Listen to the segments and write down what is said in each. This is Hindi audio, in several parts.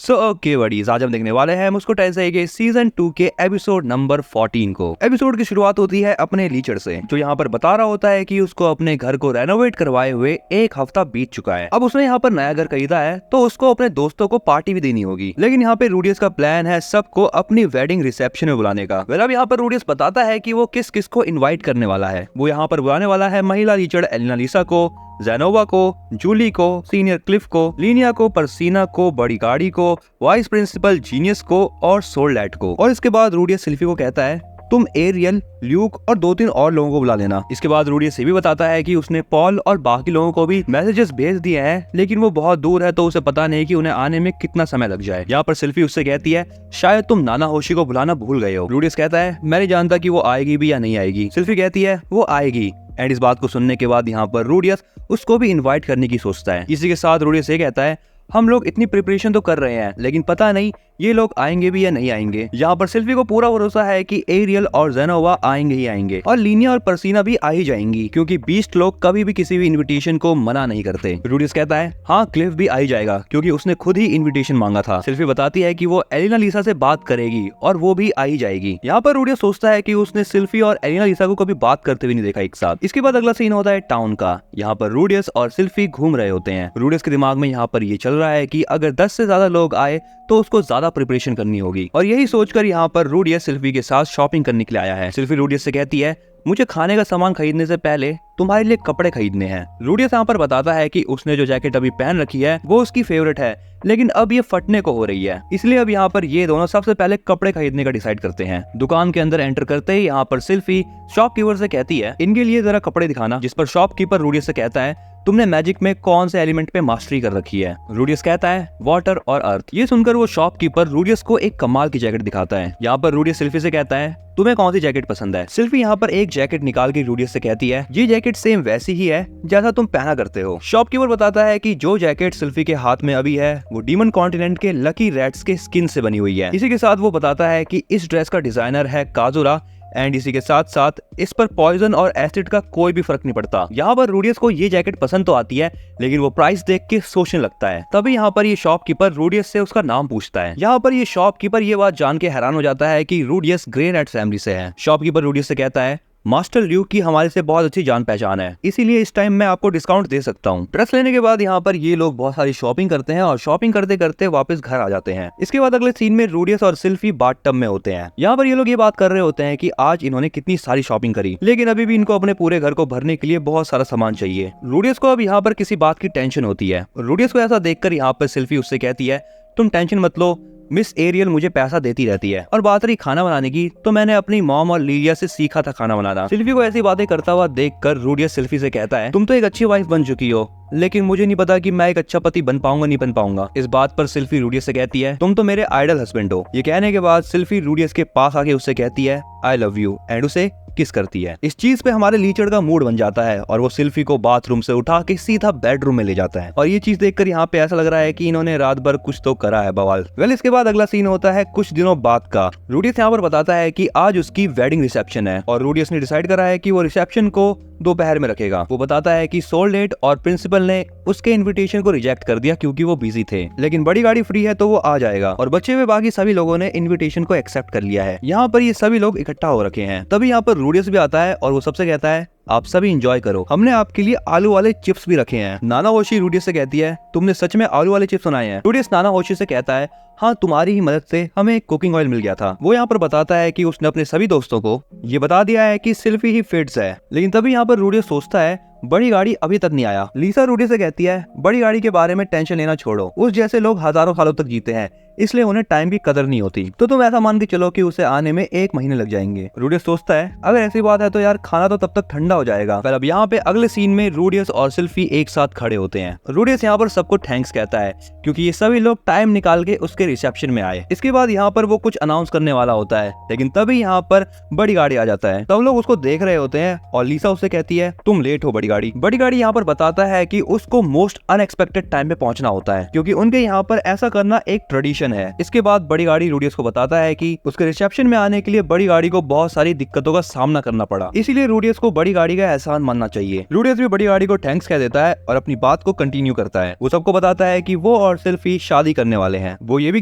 सो ओके बडीज, आज हम देखने वाले हैं मुस्को टेंसेई के सीजन 2 के एपिसोड नंबर 14 को। एपिसोड की शुरुआत होती है अपने लीचर से, जो यहाँ पर बता रहा होता है कि उसको अपने घर को रेनोवेट करवाए हुए 1 हफ्ता बीत चुका है। अब उसने यहाँ पर नया घर खरीदा है तो उसको अपने दोस्तों को पार्टी भी देनी होगी, लेकिन यहाँ पे रूडियस का प्लान है सबको अपनी वेडिंग रिसेप्शन में बुलाने का। अब यहाँ पर रूडियस बताता है कि वो किस किस को इन्वाइट करने वाला है। वो यहाँ पर बुलाने वाला है महिला लीचर एलिना लिसा को, जेनोवा को, जूली को, सीनियर क्लिफ को, लीनिया को, परसीना को, बड़ी गाड़ी को, वाइस प्रिंसिपल जीनियस को और सोलैट को। और इसके बाद रूडियस सिल्फी को कहता है तुम एरियल, ल्यूक और 2-3 और लोगों को बुला लेना। इसके बाद रूडियस ये भी बताता है कि उसने पॉल और बाकी लोगों को भी मैसेजेस भेज दिए हैं, लेकिन वो बहुत दूर है तो उसे पता नहीं कि उन्हें आने में कितना समय लग जाए। यहाँ पर सिल्फी उससे कहती है शायद तुम नाना होशी को बुलाना भूल गए हो। रूडियस कहता है मैं नहीं जानता कि वो आएगी भी या नहीं आएगी। सिल्फी कहती है वो आएगी। एंड इस बात को सुनने के बाद यहाँ पर रूडियस उसको भी इनवाइट करने की सोचता है। इसी के साथ रूडियस ये कहता है हम लोग इतनी प्रिपरेशन तो कर रहे हैं, लेकिन पता नहीं ये लोग आएंगे भी या नहीं आएंगे। यहाँ पर सिल्फी को पूरा भरोसा है कि एरियल और जेनोवा आएंगे ही आएंगे, और लीनिया और परसीना भी आ ही जाएंगी, क्योंकि बीस्ट लोग कभी भी किसी भी इनविटेशन को मना नहीं करते। रूडियस कहता है हाँ क्लिफ भी आ ही जाएगा, क्योंकि उसने खुद ही इनविटेशन मांगा था। सिल्फी बताती है कि वो एलिना लिसा से बात करेगी और वो भी आ ही जाएगी। यहाँ पर रूडियस सोचता है कि उसने सिल्फी और एलिना लिसा को कभी बात करते हुए नहीं देखा एक साथ। इसके बाद अगला सीन होता है टाउन का। यहाँ पर रूडियस और सिल्फी घूम रहे होते हैं। रूडियस के दिमाग में यहाँ पर ये चल रहा है कि अगर 10 से ज्यादा लोग आए तो उसको ज्यादा प्रिपरेशन करनी होगी, और यही सोचकर यहाँ पर रूडियस सिल्फी के साथ शॉपिंग करने के लिए आया है। सिल्फी रूडियस से कहती है मुझे खाने का सामान खरीदने से पहले तुम्हारे लिए कपड़े खरीदने हैं। रूडियस यहाँ पर बताता है कि उसने जो जैकेट अभी पहन रखी है वो उसकी फेवरेट है, लेकिन अब ये फटने को हो रही है, इसलिए अब यहाँ पर ये दोनों सबसे पहले कपड़े खरीदने का डिसाइड करते हैं। दुकान के अंदर एंटर करते ही यहाँ पर सिल्फी शॉपकीपर से कहती है इनके लिए जरा कपड़े दिखाना, जिस पर शॉपकीपर रूडियस से कहता है तुमने मैजिक में कौन से एलिमेंट पे मास्टरी कर रखी है। रूडियस कहता है वाटर और अर्थ। ये सुनकर वो शॉपकीपर रूडियस को एक कमाल की जैकेट दिखाता है। यहाँ पर रूडियस सिल्फी से कहता है तुम्हें कौन सी जैकेट पसंद है। सिल्फी यहाँ पर एक जैकेट निकाल के रूडियस से कहती है ये जैकेट सेम वैसी ही है जैसा तुम पहना करते हो। शॉपकीपर बताता है कि जो जैकेट सिल्फी के हाथ में अभी है वो डीमन कॉन्टिनेंट के लकी रैट्स के स्किन से बनी हुई है। इसी के साथ वो बताता है कि इस ड्रेस का डिजाइनर है काजुरा, एंड इसी के साथ साथ इस पर पॉइजन और एसिड का कोई भी फर्क नहीं पड़ता। यहाँ पर रूडियस को ये जैकेट पसंद तो आती है, लेकिन वो प्राइस देख के सोचने लगता है। तभी यहाँ पर ये शॉपकीपर रूडियस से उसका नाम पूछता है। यहाँ पर ये शॉपकीपर ये बात जान के हैरान हो जाता है कि रूडियस ग्रे रैट फैमिली से है। शॉपकीपर रूडियस से कहता है मास्टर ल्यूक की हमारे से बहुत अच्छी जान पहचान है, इसीलिए इस टाइम मैं आपको डिस्काउंट दे सकता हूँ। ड्रेस लेने के बाद यहाँ पर ये लोग बहुत सारी शॉपिंग करते हैं और शॉपिंग करते करते वापस घर आ जाते हैं। इसके बाद अगले सीन में रूडियस और सिल्फी बाथटब में होते हैं। यहाँ पर ये लोग ये बात कर रहे होते हैं कि आज इन्होंने कितनी सारी शॉपिंग करी, लेकिन अभी भी इनको अपने पूरे घर को भरने के लिए बहुत सारा सामान चाहिए। रूडियस को अब यहाँ पर किसी बात की टेंशन होती है। रूडियस को ऐसा देखकर यहाँ पर सिल्फी उससे कहती है तुम टेंशन मत लो, मिस एरियल मुझे पैसा देती रहती है। और बात रही खाना बनाने की, तो मैंने अपनी मॉम और लीलिया से सीखा था खाना बनाना। सिल्फी को ऐसी बातें करता हुआ देखकर रूडियस सिल्फी से कहता है तुम तो एक अच्छी वाइफ बन चुकी हो, लेकिन मुझे नहीं पता कि मैं एक अच्छा पति बन पाऊंगा नहीं बन पाऊंगा। इस बात पर सिल्फी रूडियस से कहती है तुम तो मेरे आइडल हस्बैंड हो। ये कहने के बाद सिल्फी रूडियस के पास आके उससे कहती है आई लव यू, एंड उसे किस करती है। इस चीज पे हमारे लीचर का मूड बन जाता है और वो सिल्फी को बाथरूम से उठा के सीधा बेडरूम में ले जाता है। और ये चीज देखकर यहाँ पे ऐसा लग रहा है कि इन्होंने रात भर कुछ तो करा है बवाल। इसके बाद अगला सीन होता है कुछ दिनों बाद का। रूडियस यहाँ पर बताता है कि आज उसकी वेडिंग रिसेप्शन है, और रूडियस ने डिसाइड करा है कि वो रिसेप्शन को दोपहर में रखेगा। वो बताता है कि सोलडेट और प्रिंसिपल ने उसके इनविटेशन को रिजेक्ट कर दिया क्योंकि वो बिजी थे, लेकिन बड़ी गाड़ी फ्री है तो वो आ जाएगा, और बचे हुए बाकी सभी लोगों ने इनविटेशन को एक्सेप्ट कर लिया है। यहाँ पर ये सभी लोग इकट्ठा हो रखे हैं। तभी यहाँ पर रूडियस भी आता है और वो सबसे कहता है आप सभी एंजॉय करो, हमने आपके लिए आलू वाले चिप्स भी रखे हैं। नाना होशी रूडियस से कहती है तुमने सच में आलू वाले चिप्स बनाए हैं। रूडियस नाना होशी से कहता है हाँ तुम्हारी ही मदद से हमें एक कुकिंग ऑयल मिल गया था। वो यहाँ पर बताता है कि उसने अपने सभी दोस्तों को ये बता दिया है कि सिल्फी ही फिट्स है, लेकिन तभी यहाँ पर रूडियस सोचता है बड़ी गाड़ी अभी तक नहीं आया। लिसा रूडियस से कहती है बड़ी गाड़ी के बारे में टेंशन लेना छोड़ो, उस जैसे लोग हजारों सालों तक जीते हैं, इसलिए उन्हें टाइम की कदर नहीं होती, तो तुम ऐसा मान के चलो कि उसे आने में 1 महीने लग जाएंगे। रूडियस सोचता है अगर ऐसी बात है तो यार खाना तो तब तक ठंडा हो जाएगा। पर अब यहाँ पे अगले सीन में रूडियस और सिल्फी एक साथ खड़े होते हैं। रूडियस यहाँ पर सबको थैंक्स कहता है क्योंकि ये सभी लोग टाइम निकाल के उसके रिसेप्शन में आए। इसके बाद यहाँ पर वो कुछ अनाउंस करने वाला होता है, लेकिन तभी यहाँ पर बड़ी गाड़ी आ जाता है। सब लोग उसको देख रहे होते हैं और लिसा उससे कहती है तुम लेट हो बड़ी गाड़ी। बड़ी गाड़ी यहाँ पर बताता है कि उसको मोस्ट अनएक्सपेक्टेड टाइम पे पहुंचना होता है, क्योंकि उनके यहाँ पर ऐसा करना एक ट्रेडिशन रिसेप्शन है। इसके बाद बड़ी गाड़ी रूडियस को बताता है कि उसके रिसेप्शन में आने के लिए बड़ी गाड़ी को बहुत सारी दिक्कतों का सामना करना पड़ा, इसीलिए रूडियस को बड़ी गाड़ी का एहसान मानना चाहिए। रूडियस भी बड़ी गाड़ी को थैंक्स कह देता है और अपनी बात को कंटिन्यू करता है। वो सबको बताता है कि वो और सिल्फी शादी करने वाले हैं। वो ये भी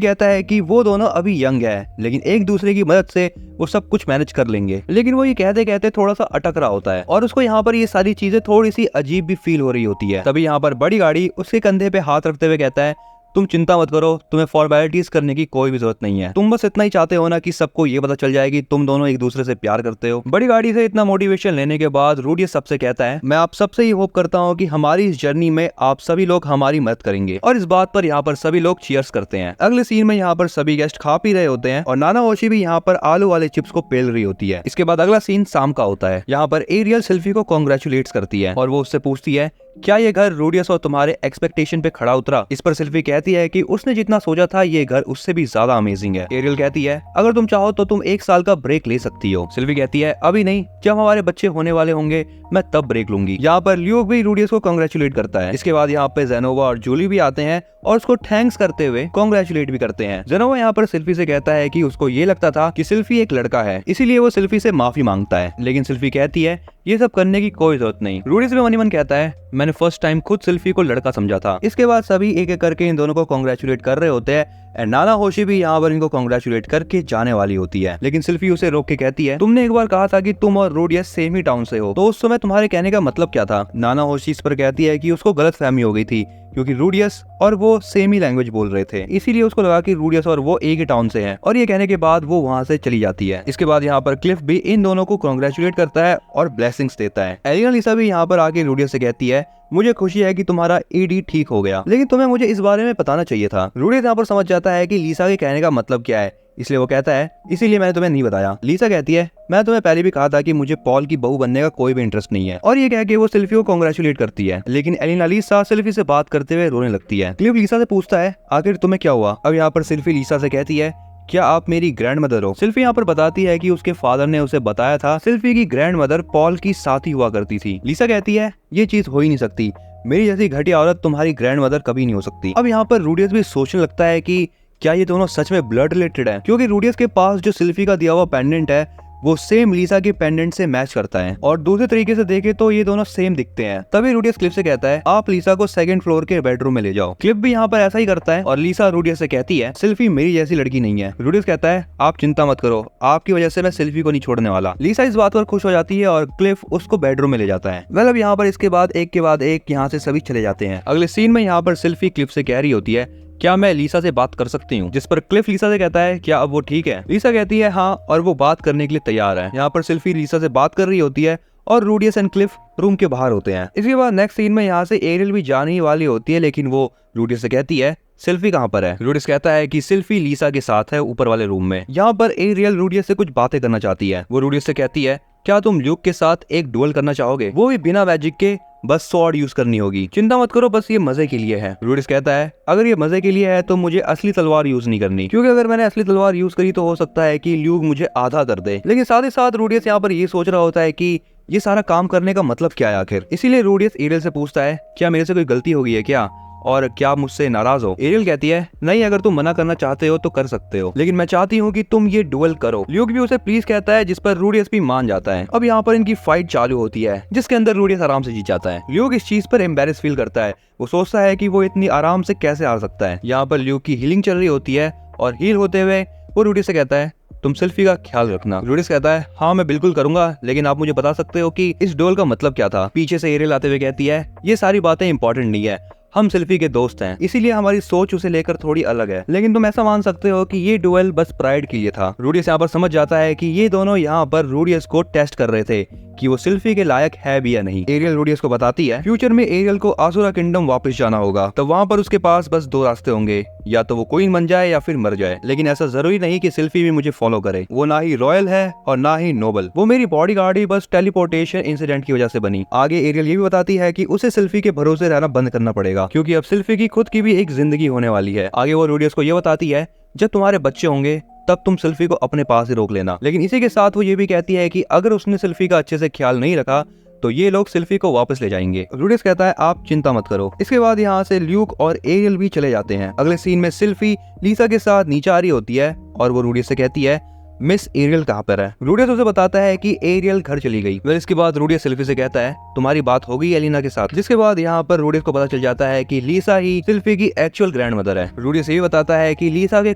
कहता है कि वो दोनों अभी यंग है, लेकिन एक दूसरे की मदद से वो सब कुछ मैनेज कर लेंगे। लेकिन वो ये कहते कहते थोड़ा सा अटक रहा होता है और उसको यहाँ पर ये सारी चीजें थोड़ी सी अजीब भी फील हो रही होती है। तभी यहाँ पर बड़ी गाड़ी उसके कंधे पे हाथ रखते हुए कहता है, तुम चिंता मत करो, तुम्हें फॉर्मेलिटीज करने की कोई भी जरूरत नहीं है। तुम बस इतना ही चाहते हो ना कि सबको ये पता चल जाए कि तुम दोनों एक दूसरे से प्यार करते हो। बड़ी गाड़ी से इतना मोटिवेशन लेने के बाद रूडियस सबसे कहता है, मैं आप सबसे ही होप करता हूँ कि हमारी इस जर्नी में आप सभी लोग हमारी मदद करेंगे। और इस बात पर यहाँ पर सभी लोग चीयर्स करते हैं। अगले सीन में यहाँ पर सभी गेस्ट खा पी रहे होते हैं और नाना होशी भी यहाँ पर आलू वाले चिप्स को पेल रही होती है। इसके बाद अगला सीन शाम का होता है। यहाँ पर एरियल सिल्फी को कॉन्ग्रेचुलेट्स करती है और वो उससे पूछती है, क्या ये घर रूडियस और तुम्हारे एक्सपेक्टेशन पे खड़ा उतरा? इस पर सिल्फी कहती है कि उसने जितना सोचा था ये घर उससे भी ज्यादा अमेजिंग है। एरियल कहती है, अगर तुम चाहो तो तुम 1 साल का ब्रेक ले सकती हो। सिल्फी कहती है, अभी नहीं, जब हमारे बच्चे होने वाले होंगे मैं तब ब्रेक लूंगी। यहाँ पर ल्यूक भी रूडियस को कॉन्ग्रेचुलेट करता है। इसके बाद यहाँ पे जेनोवा और जूली भी आते हैं और उसको थैंक्स करते हुए कॉन्ग्रेचुलेट भी करते हैं। जेनोवा यहाँ पर सिल्फी से कहता है कि उसको ये लगता था कि सिल्फी एक लड़का है, इसीलिए वो सिल्फी से माफी मांगता है। लेकिन सिल्फी कहती है, ये सब करने की कोई जरूरत नहीं। रूडियस भी मनी मन कहता है, मैंने फर्स्ट टाइम खुद सिल्फी को लड़का समझा था। इसके बाद सभी एक एक करके इन दोनों को कॉन्ग्रेचुलेट कर रहे होते हैं। नाना होशी भी यहाँ पर इनको कॉन्ग्रेचुलेट करके जाने वाली होती है, लेकिन सिल्फी उसे रोक के कहती है, तुमने एक बार कहा था कि तुम और रूडियस सेम ही टाउन से हो, तो उस समय तुम्हारे कहने का मतलब क्या था? नाना होशी इस पर कहती है कि उसको गलतफहमी हो गई थी, क्योंकि रूडियस और वो सेम ही लैंग्वेज बोल रहे थे, इसीलिए उसको लगा कि रूडियस और वो एक ही टाउन से हैं। और ये कहने के बाद वो वहाँ से चली जाती है। इसके बाद यहाँ पर क्लिफ भी इन दोनों को कॉन्ग्रेचुलेट करता है और ब्लेसिंग्स देता है। एलिना लिसा भी यहाँ पर आके रूडियस से कहती है, मुझे खुशी है कि तुम्हारा ईडी ठीक हो गया, लेकिन तुम्हें मुझे इस बारे में बताना चाहिए था। रूडियस यहाँ पर समझ जाता है कि लिसा के कहने का मतलब क्या है, इसलिए वो कहता है, इसीलिए मैंने तुम्हें नहीं बताया। लिसा कहती है, मैं तुम्हें पहले भी कहा था कि मुझे पॉल की बहू बनने का कोई भी इंटरेस्ट नहीं है। और ये कह के वो सिल्फी को कॉन्ग्रेचुलेट करती है, लेकिन एलिना लिसा सिल्फी से बात करते हुए रोने लगती है। क्लिफ लिसा से पूछता है, आखिर तुम्हें क्या हुआ? अब यहाँ पर सिल्फी लिसा से कहती है, क्या आप मेरी ग्रैंड मदर हो? सिल्फी यहाँ पर बताती है कि उसके फादर ने उसे बताया था सिल्फी की ग्रैंड मदर पॉल की साथी हुआ करती थी। लिसा कहती है, ये चीज हो ही नहीं सकती, मेरी जैसी घटिया औरत तुम्हारी ग्रैंड मदर कभी नहीं हो सकती। अब यहाँ पर रूडियस भी सोचने लगता है कि क्या ये दोनों सच में ब्लड रिलेटेड है, क्योंकि रूडियस के पास जो सिल्फी का दिया हुआ पेंडेंट है वो सेम लिसा के पेंडेंट से मैच करता है, और दूसरे तरीके से देखे तो ये दोनों सेम दिखते हैं। तभी रूडियस क्लिफ से कहता है, आप लिसा को 2nd फ्लोर के बेडरूम में ले जाओ। क्लिफ भी यहाँ पर ऐसा ही करता है और लिसा रूडियस से कहती है, सिल्फी मेरी जैसी लड़की नहीं है। रूडियस कहता है, आप चिंता मत करो, आपकी वजह से मैं सिल्फी को नहीं छोड़ने वाला। लिसा इस बात पर खुश हो जाती है और क्लिफ उसको बेडरूम में ले जाता है। वेल अब यहाँ पर इसके बाद एक यहाँ से सभी चले जाते हैं। अगले सीन में यहाँ पर सिल्फी क्लिफ से कह रही होती है, क्या मैं लिसा से बात कर सकती हूँ? जिस पर क्लिफ लिसा से कहता है, क्या अब वो ठीक है? लिसा कहती है हाँ, और वो बात करने के लिए तैयार है। यहाँ पर सिल्फी लिसा से बात कर रही होती है और रूडियस एंड क्लिफ रूम के बाहर होते हैं। इसके बाद नेक्स्ट सीन में यहाँ से एरियल भी जाने ही वाली होती है, लेकिन वो रूडियस से कहती है, सिल्फी कहाँ पर है? रूडियस कहता है कि सिल्फी लिसा के साथ है ऊपर वाले रूम में। यहाँ पर एरियल रूडियस से कुछ बातें करना चाहती है। वो रूडियस से कहती है, क्या तुम ल्यूक के साथ एक डुएल करना चाहोगे? वो भी बिना मैजिक के, बस स्वॉर्ड यूज करनी होगी। चिंता मत करो, बस ये मजे के लिए है। रूडियस कहता है, अगर ये मजे के लिए है तो मुझे असली तलवार यूज नहीं करनी, क्योंकि अगर मैंने असली तलवार यूज करी तो हो सकता है कि ल्यूक मुझे आधा कर दे। लेकिन साथ ही साथ रूडियस यहाँ पर ये सोच रहा होता है कि ये सारा काम करने का मतलब क्या है आखिर। इसीलिए रूडियस एरियल से पूछता है, क्या मेरे से कोई गलती हो गई है क्या, और क्या आप मुझसे नाराज हो? एरियल कहती है, नहीं, अगर तुम मना करना चाहते हो तो कर सकते हो, लेकिन मैं चाहती हूँ कि तुम ये डुएल करो। ल्यूक भी उसे प्लीज कहता है, जिस पर रूडियस भी मान जाता है। अब यहाँ पर इनकी फाइट चालू होती है, जिसके अंदर रूडियस आराम से जीत जाता है। ल्यूक इस चीज पर एम्बेरस फील करता है। वो सोचता है कि वो इतनी आराम से कैसे हार सकता है। यहाँ पर ल्यूक की हीलिंग चल रही होती है और हील होते हुए वो रूडियस से कहता है, तुम सिल्फी का ख्याल रखना। रूडियस कहता है, हाँ मैं बिल्कुल करूंगा, लेकिन आप मुझे बता सकते हो कि इस डुएल का मतलब क्या था? पीछे से एरियल आते हुए कहती है, ये सारी बातें इंपॉर्टेंट नहीं है, हम सिल्फी के दोस्त हैं, इसीलिए हमारी सोच उसे लेकर थोड़ी अलग है, लेकिन तुम ऐसा मान सकते हो कि ये डुएल बस प्राइड के लिए था। रूडियस यहाँ पर समझ जाता है कि ये दोनों यहाँ पर रूडियस को टेस्ट कर रहे थे कि वो सिल्फी के लायक है भी या नहीं। एरियल रूडियस को बताती है, फ्यूचर में एरियल को आसुरा किंगडम वापस जाना होगा, तो वहाँ पर उसके पास बस 2 रास्ते होंगे, या तो वो क्वीन बन जाए या फिर मर जाए। लेकिन ऐसा जरूरी नहीं कि सिल्फी भी मुझे फॉलो करे। वो ना ही रॉयल है और ना ही नोबल, वो मेरी बॉडीगार्ड ही बस टेलीपोर्टेशन इंसिडेंट की वजह से बनी। आगे एरियल ये भी बताती है कि उसे सिल्फी के भरोसे रहना बंद करना पड़ेगा, क्योंकि अब सिल्फी की खुद की भी एक जिंदगी होने वाली है। आगे वो रूडियस को ये बताती है, जब तुम्हारे बच्चे होंगे तब तुम सिल्फी को अपने पास ही रोक लेना। लेकिन इसी के साथ वो ये भी कहती है कि अगर उसने सिल्फी का अच्छे से ख्याल नहीं रखा तो ये लोग सिल्फी को वापस ले जाएंगे। रूडियस कहता है आप चिंता मत करो। इसके बाद यहाँ से ल्यूक और एरियल भी चले जाते हैं। अगले सीन में सिल्फी लीसा के साथ नीचे आ रही होती है और वो रूडियस से कहती है मिस एरियल कहाँ पर है। रूडियस उसे बताता है कि एरियल घर चली गई। फिर इसके बाद रूडियस सिल्फी से कहता है तुम्हारी बात हो गई एलिना के साथ। जिसके बाद यहाँ पर रूडियस को पता चल जाता है कि लीसा ही सिल्फी की एक्चुअल ग्रैंड मदर है। रूडियस ये बताता है कि लीसा के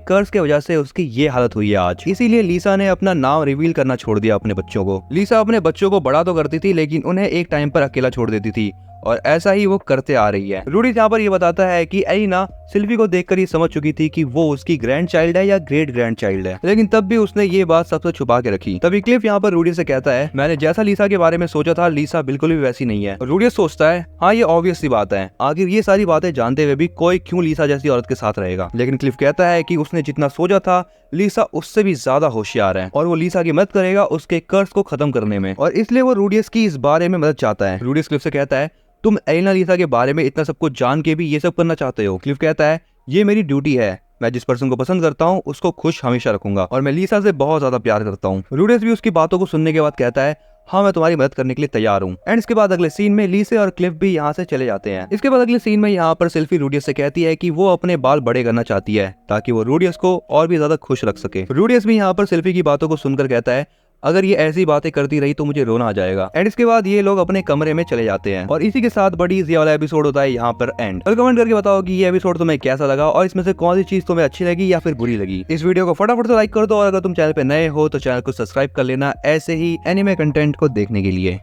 कर्ज के वजह से उसकी ये हालत हुई है आज, इसीलिए लीसा ने अपना नाम रिवील करना छोड़ दिया अपने बच्चों को। लीसा अपने बच्चों को बड़ा तो करती थी लेकिन उन्हें एक टाइम पर अकेला छोड़ देती थी और ऐसा ही वो करते आ रही है। रूडियस यहाँ पर ये बताता है कि एलिना सिल्फी को देखकर ही समझ चुकी थी कि वो उसकी ग्रैंड चाइल्ड है या ग्रेट ग्रैंड चाइल्ड है, लेकिन तब भी उसने ये बात सबसे छुपा के रखी। तभी क्लिफ यहाँ पर रूडियस से कहता है मैंने जैसा लीसा के बारे में सोचा था लीसा बिल्कुल भी वैसी नहीं है। रूडियस सोचता है हाँ ये ऑब्वियस सी बात है, आखिर ये सारी बातें जानते हुए भी कोई क्यों लीसा जैसी औरत के साथ रहेगा। लेकिन क्लिफ कहता है कि उसने जितना सोचा था लीसा उससे भी ज्यादा होशियार है और वो लीसा की मदद करेगा उसके कर्ज को खत्म करने में, और इसलिए वो रूडियस की इस बारे में मदद चाहता है। रूडियस क्लिफ से कहता है तुम एलिना लीसा के बारे में इतना सब कुछ जान के भी ये सब करना चाहते हो। क्लिफ कहता है ये मेरी ड्यूटी है, मैं जिस पर्सन को पसंद करता हूँ उसको खुश हमेशा रखूंगा और मैं लीसा से बहुत ज्यादा प्यार करता हूँ। रूडियस भी उसकी बातों को सुनने के बाद कहता है हाँ मैं तुम्हारी मदद करने के लिए तैयार हूँ। एंड इसके बाद अगले सीन में लीसे और क्लिफ भी यहाँ से चले जाते हैं। इसके बाद अगले सीन में यहाँ पर सिल्फी रूडियस से कहती है कि वो अपने बाल बड़े करना चाहती है ताकि वो रूडियस को और भी ज्यादा खुश रख सके। रूडियस भी यहाँ पर सिल्फी की बातों को सुनकर कहता है अगर ये ऐसी बातें करती रही तो मुझे रोना आ जाएगा। एंड इसके बाद ये लोग अपने कमरे में चले जाते हैं और इसी के साथ बड़ी ये वाला एपिसोड होता है यहाँ पर एंड। और कमेंट करके बताओ कि ये एपिसोड तुम्हें कैसा लगा और इसमें से कौन सी चीज तुम्हें अच्छी लगी या फिर बुरी लगी। इस वीडियो को फटाफट से लाइक कर दो और अगर तुम चैनल पे नए हो तो चैनल को सब्सक्राइब कर लेना ऐसे ही एनिमे कंटेंट को देखने के लिए।